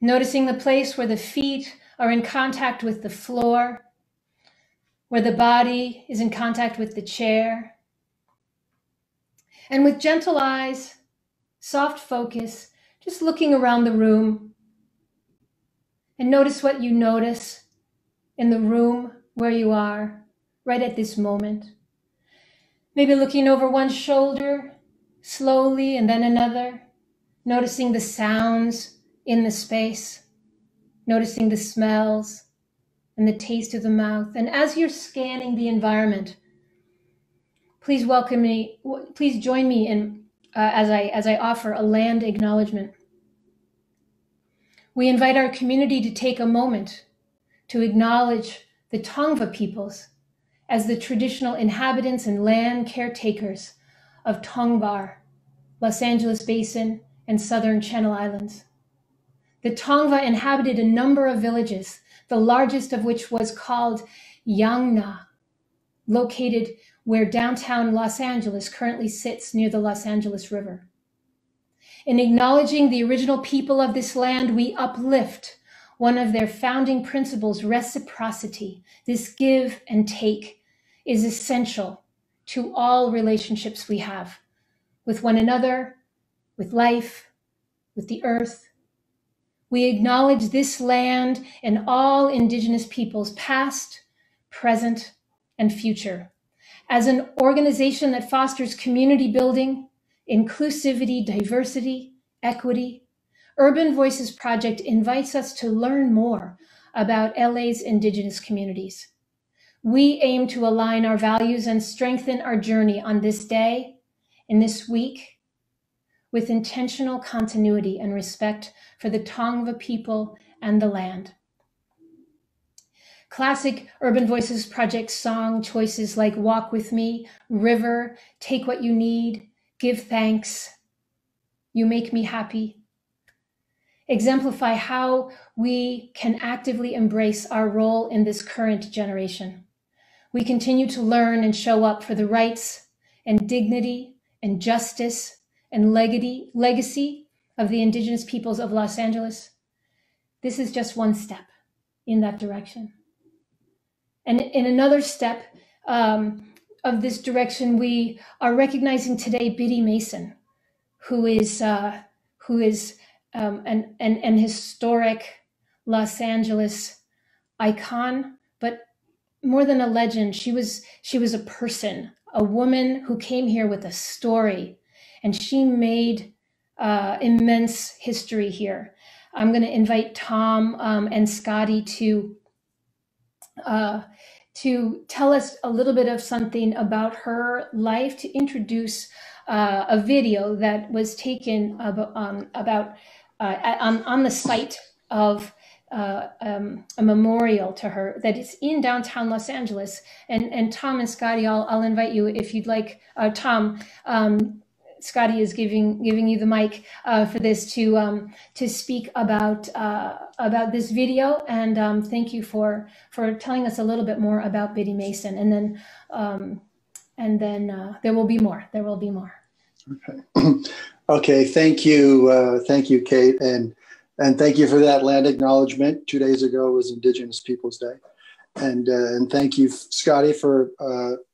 Noticing the place where the feet are in contact with the floor, where the body is in contact with the chair. And with gentle eyes, soft focus, just looking around the room. And notice what you notice in the room where you are right at this moment. Maybe looking over one shoulder slowly and then another, noticing the sounds in the space, noticing the smells and the taste of the mouth. And as you're scanning the environment, please join me in as I offer a land acknowledgement. We invite our community to take a moment to acknowledge the Tongva peoples as the traditional inhabitants and land caretakers of Tongvar, Los Angeles Basin, and Southern Channel Islands. The Tongva inhabited a number of villages, the largest of which was called Yangna, located where downtown Los Angeles currently sits near the Los Angeles River. In acknowledging the original people of this land, we uplift one of their founding principles, reciprocity. This give and take is essential to all relationships we have with one another, with life, with the earth. We acknowledge this land and all Indigenous peoples, past, present, and future. As an organization that fosters community building, inclusivity, diversity, equity, Urban Voices Project invites us to learn more about LA's Indigenous communities. We aim to align our values and strengthen our journey on this day, in this week, with intentional continuity and respect for the Tongva people and the land. Classic Urban Voices Project song choices like Walk With Me, River, Take What You Need, Give Thanks, You Make Me Happy, exemplify how we can actively embrace our role in this current generation. We continue to learn and show up for the rights and dignity and justice and legacy of the Indigenous peoples of Los Angeles. This is just one step in that direction. And in another step of this direction, we are recognizing today Biddy Mason, who is an historic Los Angeles icon, but more than a legend, she was a person, a woman who came here with a story, and she made immense history here. I'm going to invite Tom and Scotty to tell us a little bit of something about her life, to introduce a video that was taken on the site of a memorial to her that is in downtown Los Angeles. And Tom and Scotty, I'll invite you if you'd like. Tom, Scotty is giving you the mic for this to speak about this video, and thank you for telling us a little bit more about Biddy Mason, and then there will be more. Okay. Okay. Thank you, Kate, and thank you for that land acknowledgement. 2 days ago was Indigenous Peoples Day. And thank you, Scotty, for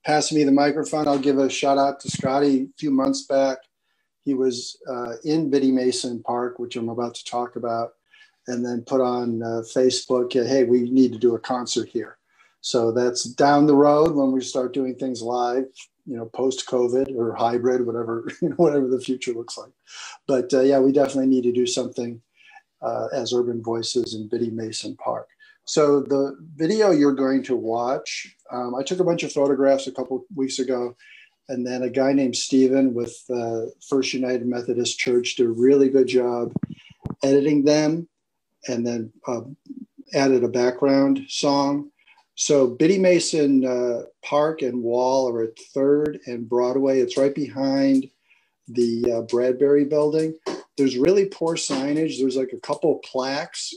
passing me the microphone. I'll give a shout out to Scotty. A few months back, he was in Biddy Mason Park, which I'm about to talk about, and then put on Facebook, hey, we need to do a concert here. So that's down the road when we start doing things live, post-COVID or hybrid, whatever the future looks like. But yeah, we definitely need to do something as Urban Voices in Biddy Mason Park. So the video you're going to watch, I took a bunch of photographs a couple of weeks ago, and then a guy named Stephen with First United Methodist Church did a really good job editing them, and then added a background song. So Biddy Mason Park and Wall are at 3rd and Broadway. It's right behind the Bradbury building. There's really poor signage. There's like a couple plaques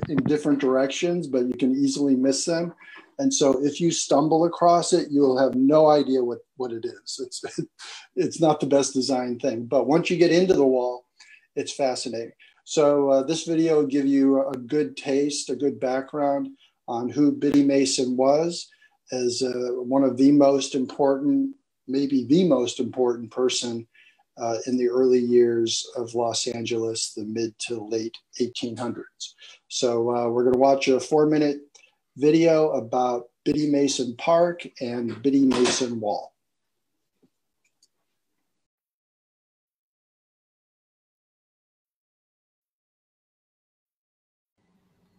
in different directions, but you can easily miss them. And so if you stumble across it, you'll have no idea what it is. It's not the best designed thing, but once you get into the wall, it's fascinating. So this video will give you a good taste, a good background on who Biddy Mason was as one of the most important, maybe the most important person in the early years of Los Angeles, the mid to late 1800s. So we're going to watch a 4-minute video about Biddy Mason Park and Biddy Mason Wall.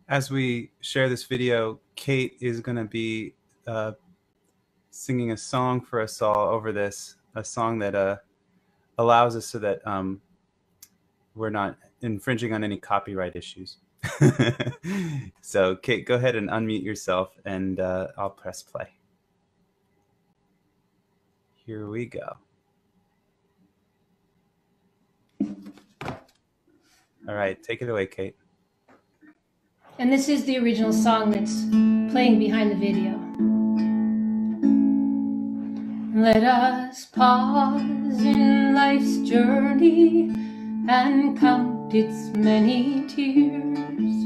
As we share this video, Kate is going to be singing a song for us all over this, a song that allows us so that we're not infringing on any copyright issues. So Kate, go ahead and unmute yourself and I'll press play. Here we go. All right, take it away, Kate. And this is the original song that's playing behind the video. Let us pause in life's journey and count its many tears,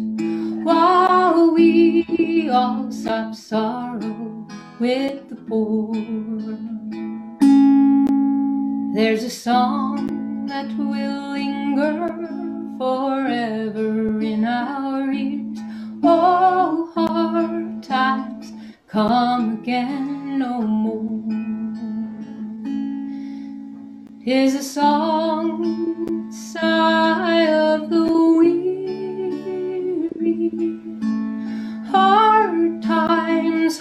while we all stop sorrow with the poor. There's a song that will linger forever in our ears. Oh, hard times come again no more. 'Tis a song, sigh of the weary. Hard times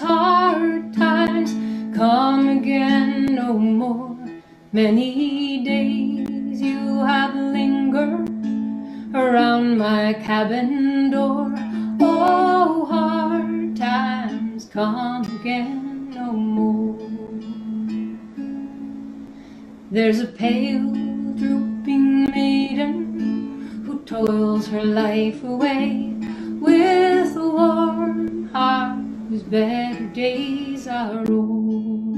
come again no more. Many days you have lingered around my cabin door. Oh, hard times come again no more. There's a pale, drooping maiden who toils her life away with a warm heart whose better days are old.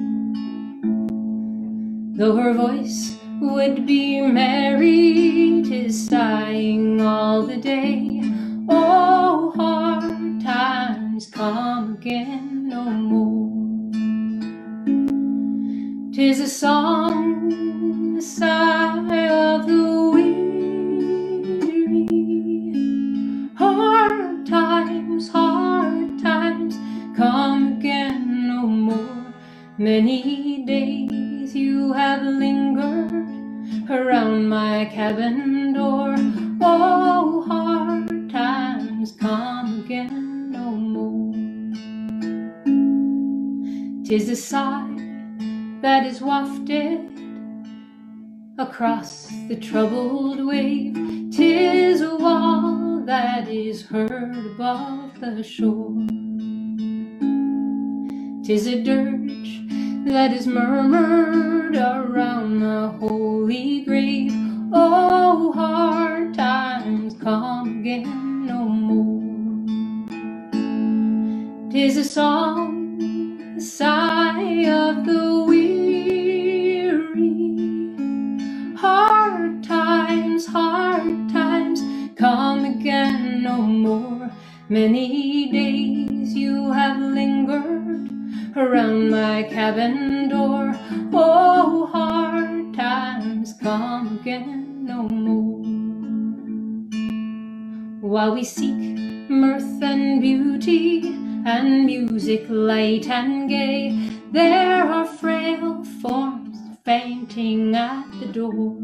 Though her voice would be merry, 'tis sighing all the day. Oh, hard times come again no more. 'Tis a song, the sigh of the weary. Hard times come again no more. Many days you have lingered around my cabin door. Oh, hard times come again no more. 'Tis a sigh that is wafted across the troubled wave. 'Tis a wall that is heard above the shore. 'Tis a dirge that is murmured around the holy grave. Oh, hard times come again no more. 'Tis a song, the sigh of the weary. Hard times come again no more. Many days you have lingered around my cabin door. Oh, hard times come again no more. While we seek mirth and beauty and music light and gay, there are frail forms fainting at the door.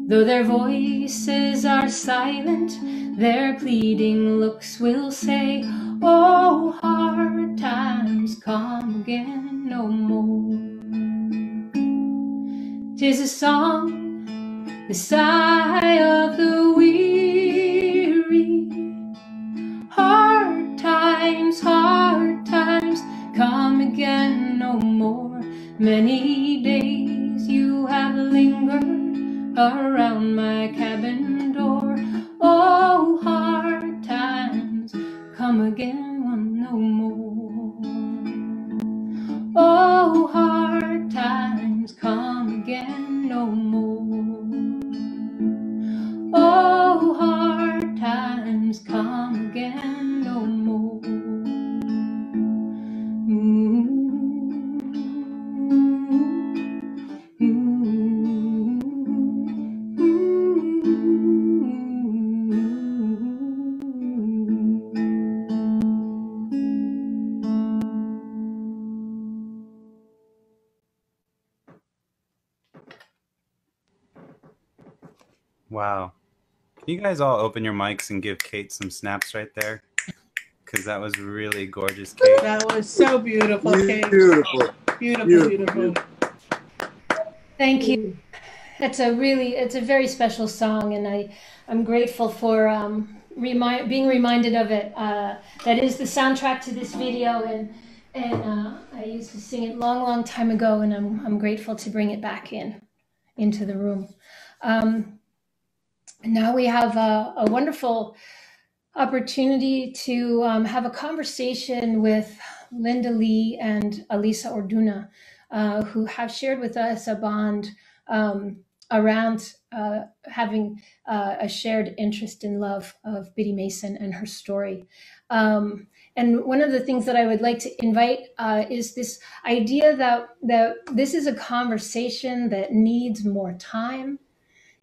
Though their voices are silent, their pleading looks will say, oh, hard times come again no more. 'Tis a song, the sigh of the weary. Hard times come again no more. Many days you have lingered around my cabin door. Oh, hard times come again no more. Oh, hard times come again no more. Oh, hard times come again no more. Wow. Can you guys all open your mics and give Kate some snaps right there? Because that was really gorgeous, Kate. That was so beautiful, Kate. Beautiful. Beautiful, beautiful. Thank you. It's a very special song, and I'm grateful for being reminded of it. That is the soundtrack to this video, and I used to sing it long time ago, and I'm grateful to bring it back into the room. Now we have a wonderful opportunity to have a conversation with Linda Lee and Elisa Orduna, who have shared with us a bond around having a shared interest in love of Biddy Mason and her story. And one of the things that I would like to invite is this idea that this is a conversation that needs more time,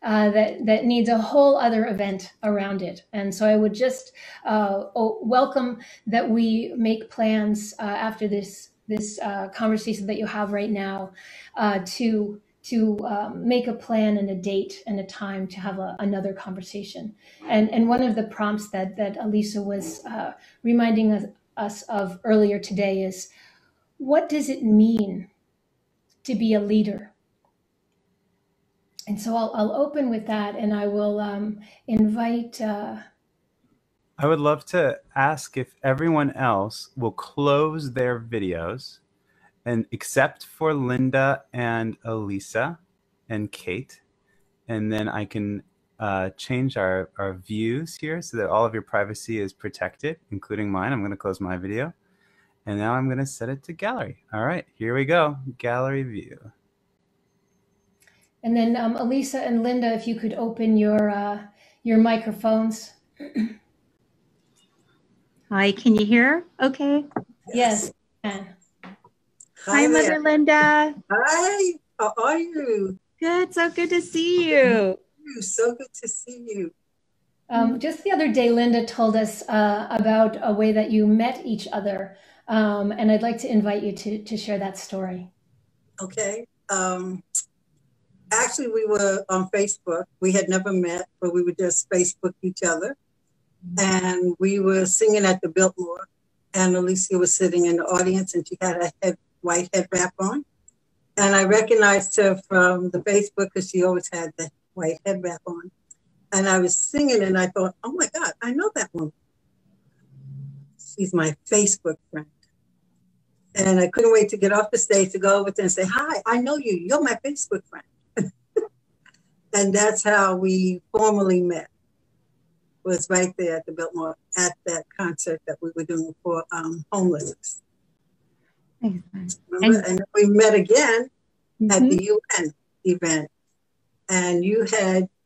that needs a whole other event around it. And so I would just welcome that we make plans after this conversation that you have right now to make a plan and a date and a time to have another conversation. And one of the prompts that Elisa was reminding us of earlier today is, what does it mean to be a leader? And so I'll open with that, and I will invite. I would love to ask if everyone else will close their videos, and except for Linda and Elisa and Kate, and then I can change our views here so that all of your privacy is protected, including mine. I'm going to close my video, and now I'm going to set it to gallery. All right, here we go. Gallery view. And then Elisa and Linda, if you could open your microphones. Hi, can you hear? Okay. Yes. Hi, Mother Linda. Hi, how are you? Good, so good to see you. So good to see you. Just the other day, Linda told us about a way that you met each other, and I'd like to invite you to share that story. Okay. Actually, we were on Facebook. We had never met, but we would just Facebook each other. And we were singing at the Biltmore, and Alicia was sitting in the audience, and she had a white head wrap on. And I recognized her from the Facebook because she always had the white head wrap on. And I was singing, and I thought, oh my God, I know that woman. She's my Facebook friend. And I couldn't wait to get off the stage to go over there and say, hi, I know you. You're my Facebook friend. And that's how we formally met. Was right there at the Biltmore at that concert that we were doing for homelessness. Remember? And we met again at the UN event. And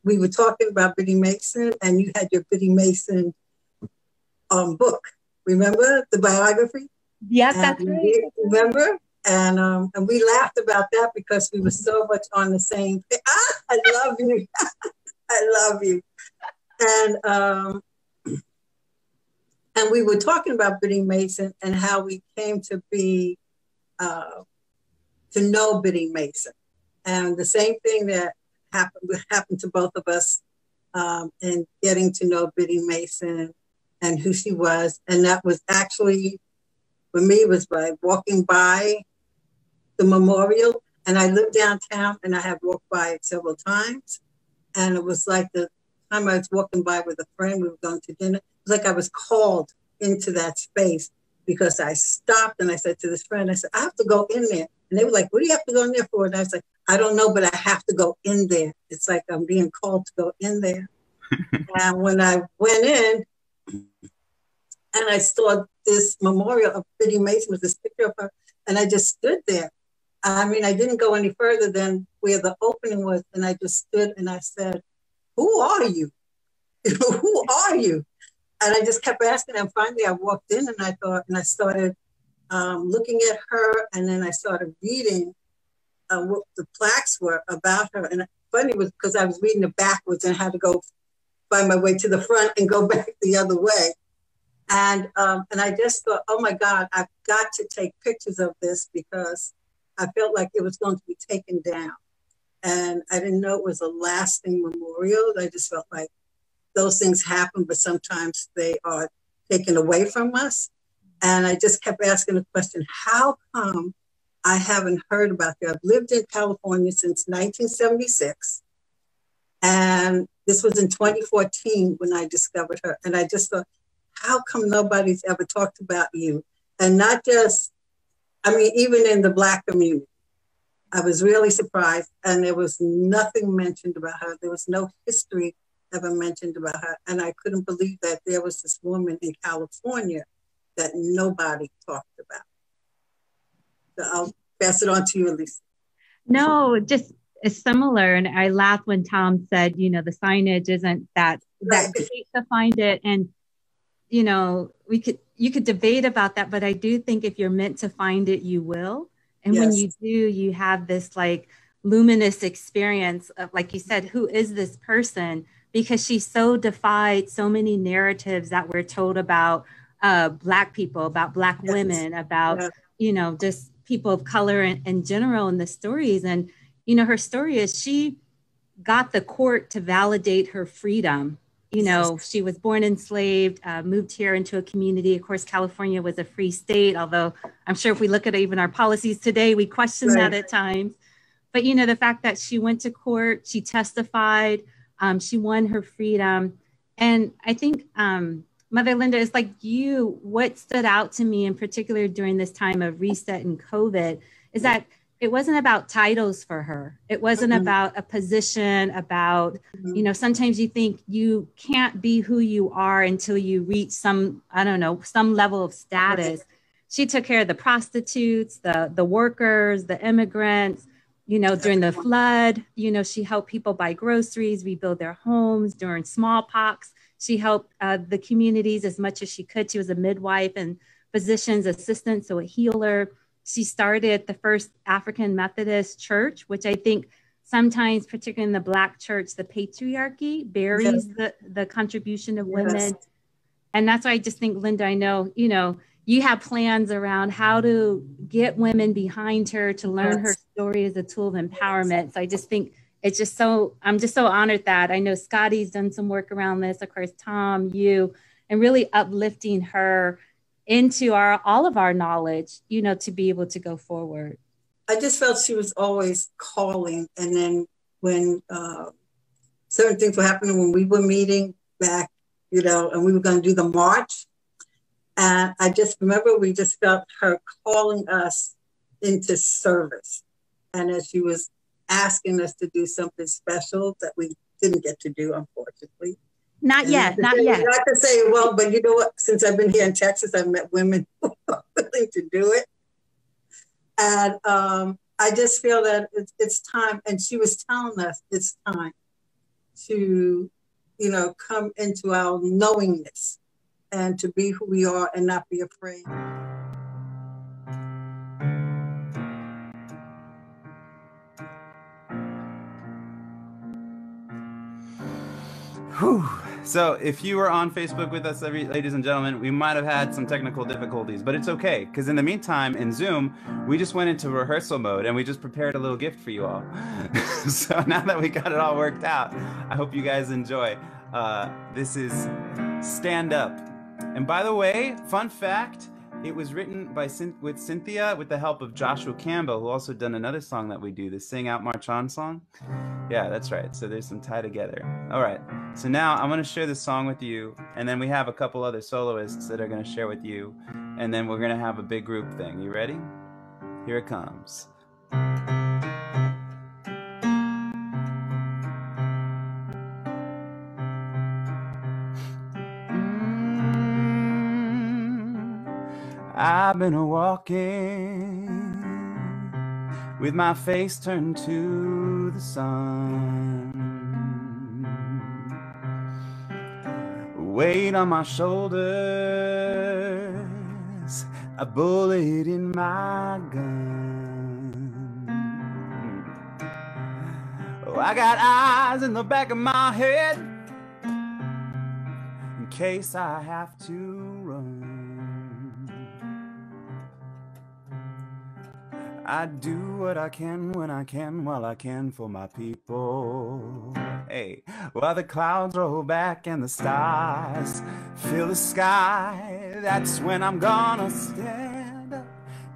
we were talking about Biddy Mason, and you had your Biddy Mason book. Remember the biography? Yeah, that's right. Remember? And we laughed about that because we were so much on the same thing. I love you. I love you. And we were talking about Biddy Mason and how we came to be to know Biddy Mason, and the same thing that happened to both of us in getting to know Biddy Mason and who she was. And that was actually, for me, was by walking by the memorial. And I live downtown, and I have walked by it several times. And it was like the time I was walking by with a friend, we were going to dinner. It was like I was called into that space because I stopped and I said to this friend, I said, I have to go in there. And they were like, what do you have to go in there for? And I was like, I don't know, but I have to go in there. It's like I'm being called to go in there. And when I went in and I saw this memorial of Biddy Mason with this picture of her, and I just stood there. I mean, I didn't go any further than where the opening was. And I just stood and I said, who are you? Who are you? And I just kept asking. And finally, I walked in and I started looking at her. And then I started reading what the plaques were about her. And funny was because I was reading it backwards and had to go find my way to the front and go back the other way. And I just thought, oh my God, I've got to take pictures of this because I felt like it was going to be taken down. And I didn't know it was a lasting memorial. I just felt like those things happen, but sometimes they are taken away from us. And I just kept asking the question, how come I haven't heard about her? I've lived in California since 1976. And this was in 2014 when I discovered her. And I just thought, how come nobody's ever talked about you? And not just, I mean, even in the Black community. I was really surprised. And there was nothing mentioned about her. There was no history ever mentioned about her. And I couldn't believe that there was this woman in California that nobody talked about. So I'll pass it on to you, Lisa. No, just it's similar. And I laughed when Tom said, you know, the signage isn't that great to find it. And, you know, you could debate about that, but I do think if you're meant to find it, you will. And when you do, you have this like luminous experience of, like you said, who is this person? Because she so defied so many narratives that were told about Black people, about Black women, about, you know, just people of color in general in the stories. And, you know, her story is she got the court to validate her freedom. You know, she was born enslaved, moved here into a community. Of course, California was a free state, although I'm sure if we look at even our policies today, we question that at times. But, you know, the fact that she went to court, she testified, she won her freedom. And I think, Mother Linda, is like you, what stood out to me in particular during this time of reset and COVID is that it wasn't about titles for her. It wasn't about a position, about, you know, sometimes you think you can't be who you are until you reach some, I don't know, some level of status. She took care of the prostitutes, the workers, the immigrants, you know, during the flood, you know, she helped people buy groceries, rebuild their homes during smallpox. She helped the communities as much as she could. She was a midwife and physician's assistant, so a healer. She started the first African Methodist church, which I think sometimes, particularly in the Black church, the patriarchy buries the contribution of women. And that's why I just think, Linda, I know, you know, you have plans around how to get women behind her to learn her story as a tool of empowerment. So I just think it's just so, I'm just so honored that I know Scotty's done some work around this, of course, Tom, you, and really uplifting her into all of our knowledge, you know, to be able to go forward. I just felt she was always calling. And then when certain things were happening, when we were meeting back, you know, and we were going to do the march, and I just remember we just felt her calling us into service. And as she was asking us to do something special that we didn't get to do, unfortunately. Not yet. Not to say, well, but you know what? Since I've been here in Texas, I've met women who are willing to do it. And I just feel that it's time. And she was telling us it's time to, you know, come into our knowingness and to be who we are and not be afraid. Whew. So if you were on Facebook with us, ladies and gentlemen, we might have had some technical difficulties, but it's okay, because in the meantime, in Zoom, we just went into rehearsal mode and we just prepared a little gift for you all. So now that we got it all worked out, I hope you guys enjoy. This is Stand Up. And by the way, fun fact, it was written with Cynthia with the help of Joshua Campbell, who also done another song that we do, the Sing Out March On song. Yeah, that's right. So there's some tie together. All right. So now I'm going to share this song with you, and then we have a couple other soloists that are going to share with you, and then we're going to have a big group thing. You ready? Here it comes. I've been walking with my face turned to the sun. weight on my shoulders, a bullet in my gun. Oh, I got eyes in the back of my head in case I have to run. I do what I can when I can, while I can for my people. Hey, while the clouds roll back and the stars fill the sky, that's when I'm gonna stand up,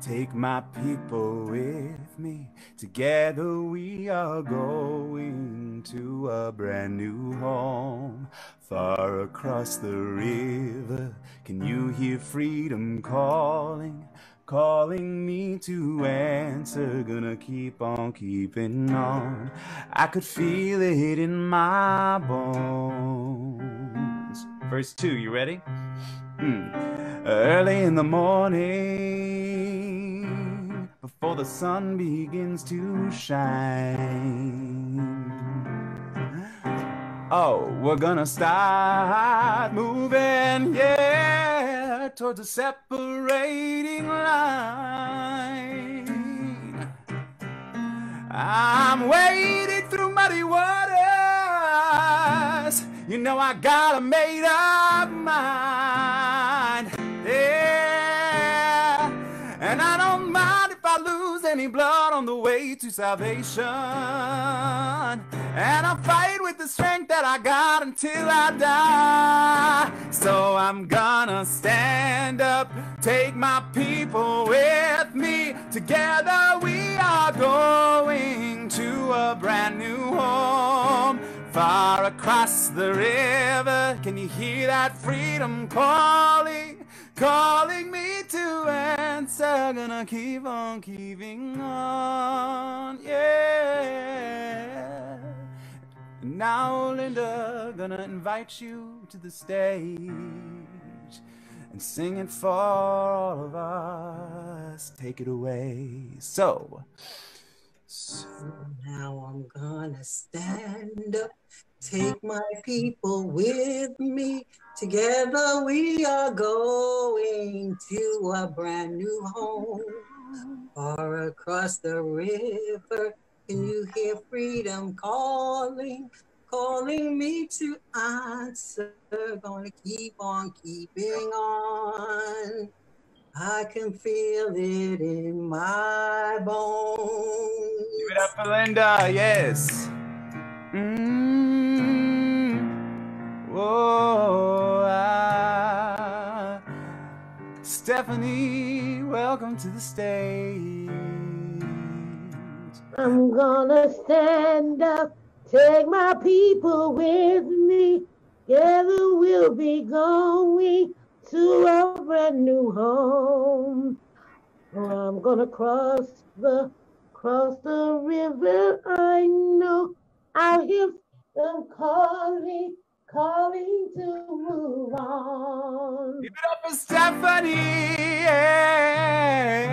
take my people with me. Together we are going to a brand new home, far across the river. Can you hear freedom calling? Calling me to answer, gonna keep on keeping on. I could feel it in my bones. Verse 2, you ready? Early in the morning, before the sun begins to shine. Oh, we're gonna start moving, yeah, towards a separating line. I'm wading through muddy waters. You know I got a made up mind, yeah. And I don't mind if I lose any blood on the way to salvation. And I'll fight with the strength that I got until I die. So I'm gonna stand up, take my people with me. Together we are going to a brand new home, far across the river. Can you hear that freedom calling? Calling me to answer. Gonna keep on keeping on, yeah. Now, Linda, gonna invite you to the stage and sing it for all of us. Take it away. So now I'm gonna stand up, take my people with me. Together we are going to a brand new home, far across the river. Can you hear freedom calling, calling me to answer? Gonna keep on keeping on. I can feel it in my bones. give it up for Linda, yes. Whoa, Stephanie, welcome to the stage. I'm gonna stand up, take my people with me. Together we'll be going to a brand new home. I'm gonna cross the river. I know I'll hear them calling to move on. Give it up for Stephanie. Yeah.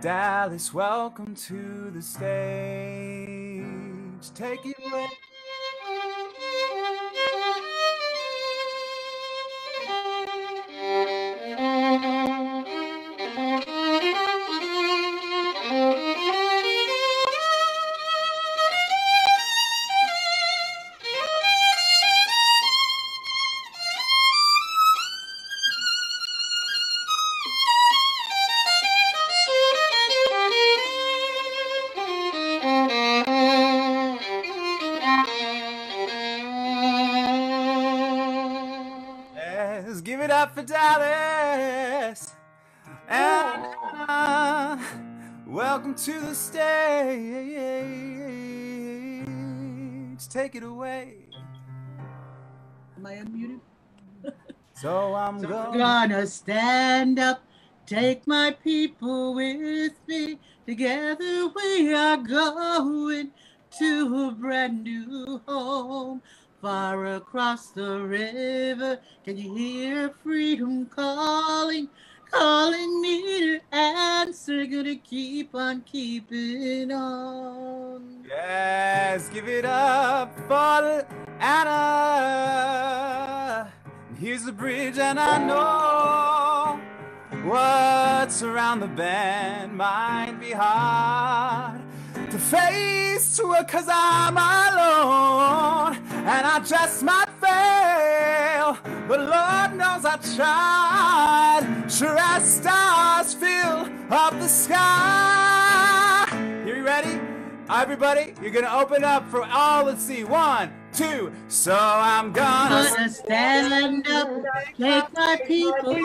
Dallas, welcome to the stage. Take it away. Yes, give it up for Dallas. And welcome to the stage. Take it away. Am I unmuted? So I'm gonna stand up, take my people with me. Together we are going to a brand new home, far across the river. Can you hear freedom calling, calling me to answer? Gonna keep on keeping on. Yes, give it up up for Anna. Here's the bridge, and I know what's around the bend might be hard to face, 'cause I'm alone, and I just might fail, but Lord knows I tried. Sure as stars fill up the sky. You ready? Everybody, you're gonna open up for all. Let's see, 1, 2. So I'm gonna stand up, take my people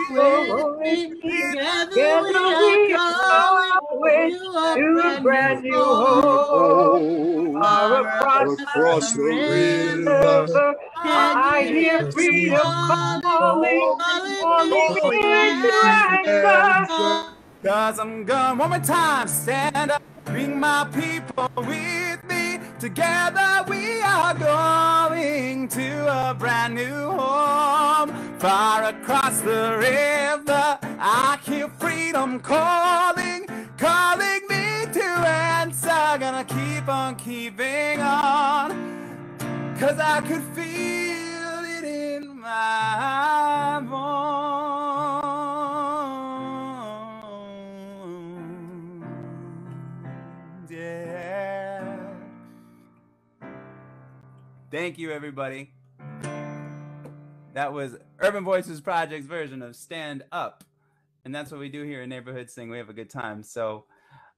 with me. Together we are going to a brand new home. Far across the river, I hear freedom calling, calling me to answer. 'Cause I'm gone. One more time. Stand up, bring my people with me. Together we are going to a brand new home. Far across the river, I hear freedom calling, calling me to answer. Gonna keep on keeping on, 'cause I could feel it in my bones. Yeah. Thank you, everybody. That was Urban Voices Project's version of Stand Up. And that's what we do here in Neighborhood Sing. We have a good time. So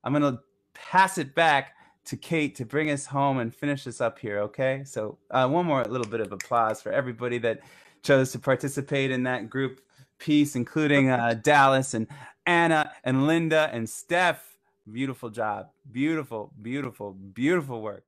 I'm going to pass it back to Kate to bring us home and finish this up here, okay? So one more little bit of applause for everybody that chose to participate in that group piece, including Dallas and Anna and Linda and Steph. Beautiful job. Beautiful, beautiful, beautiful work.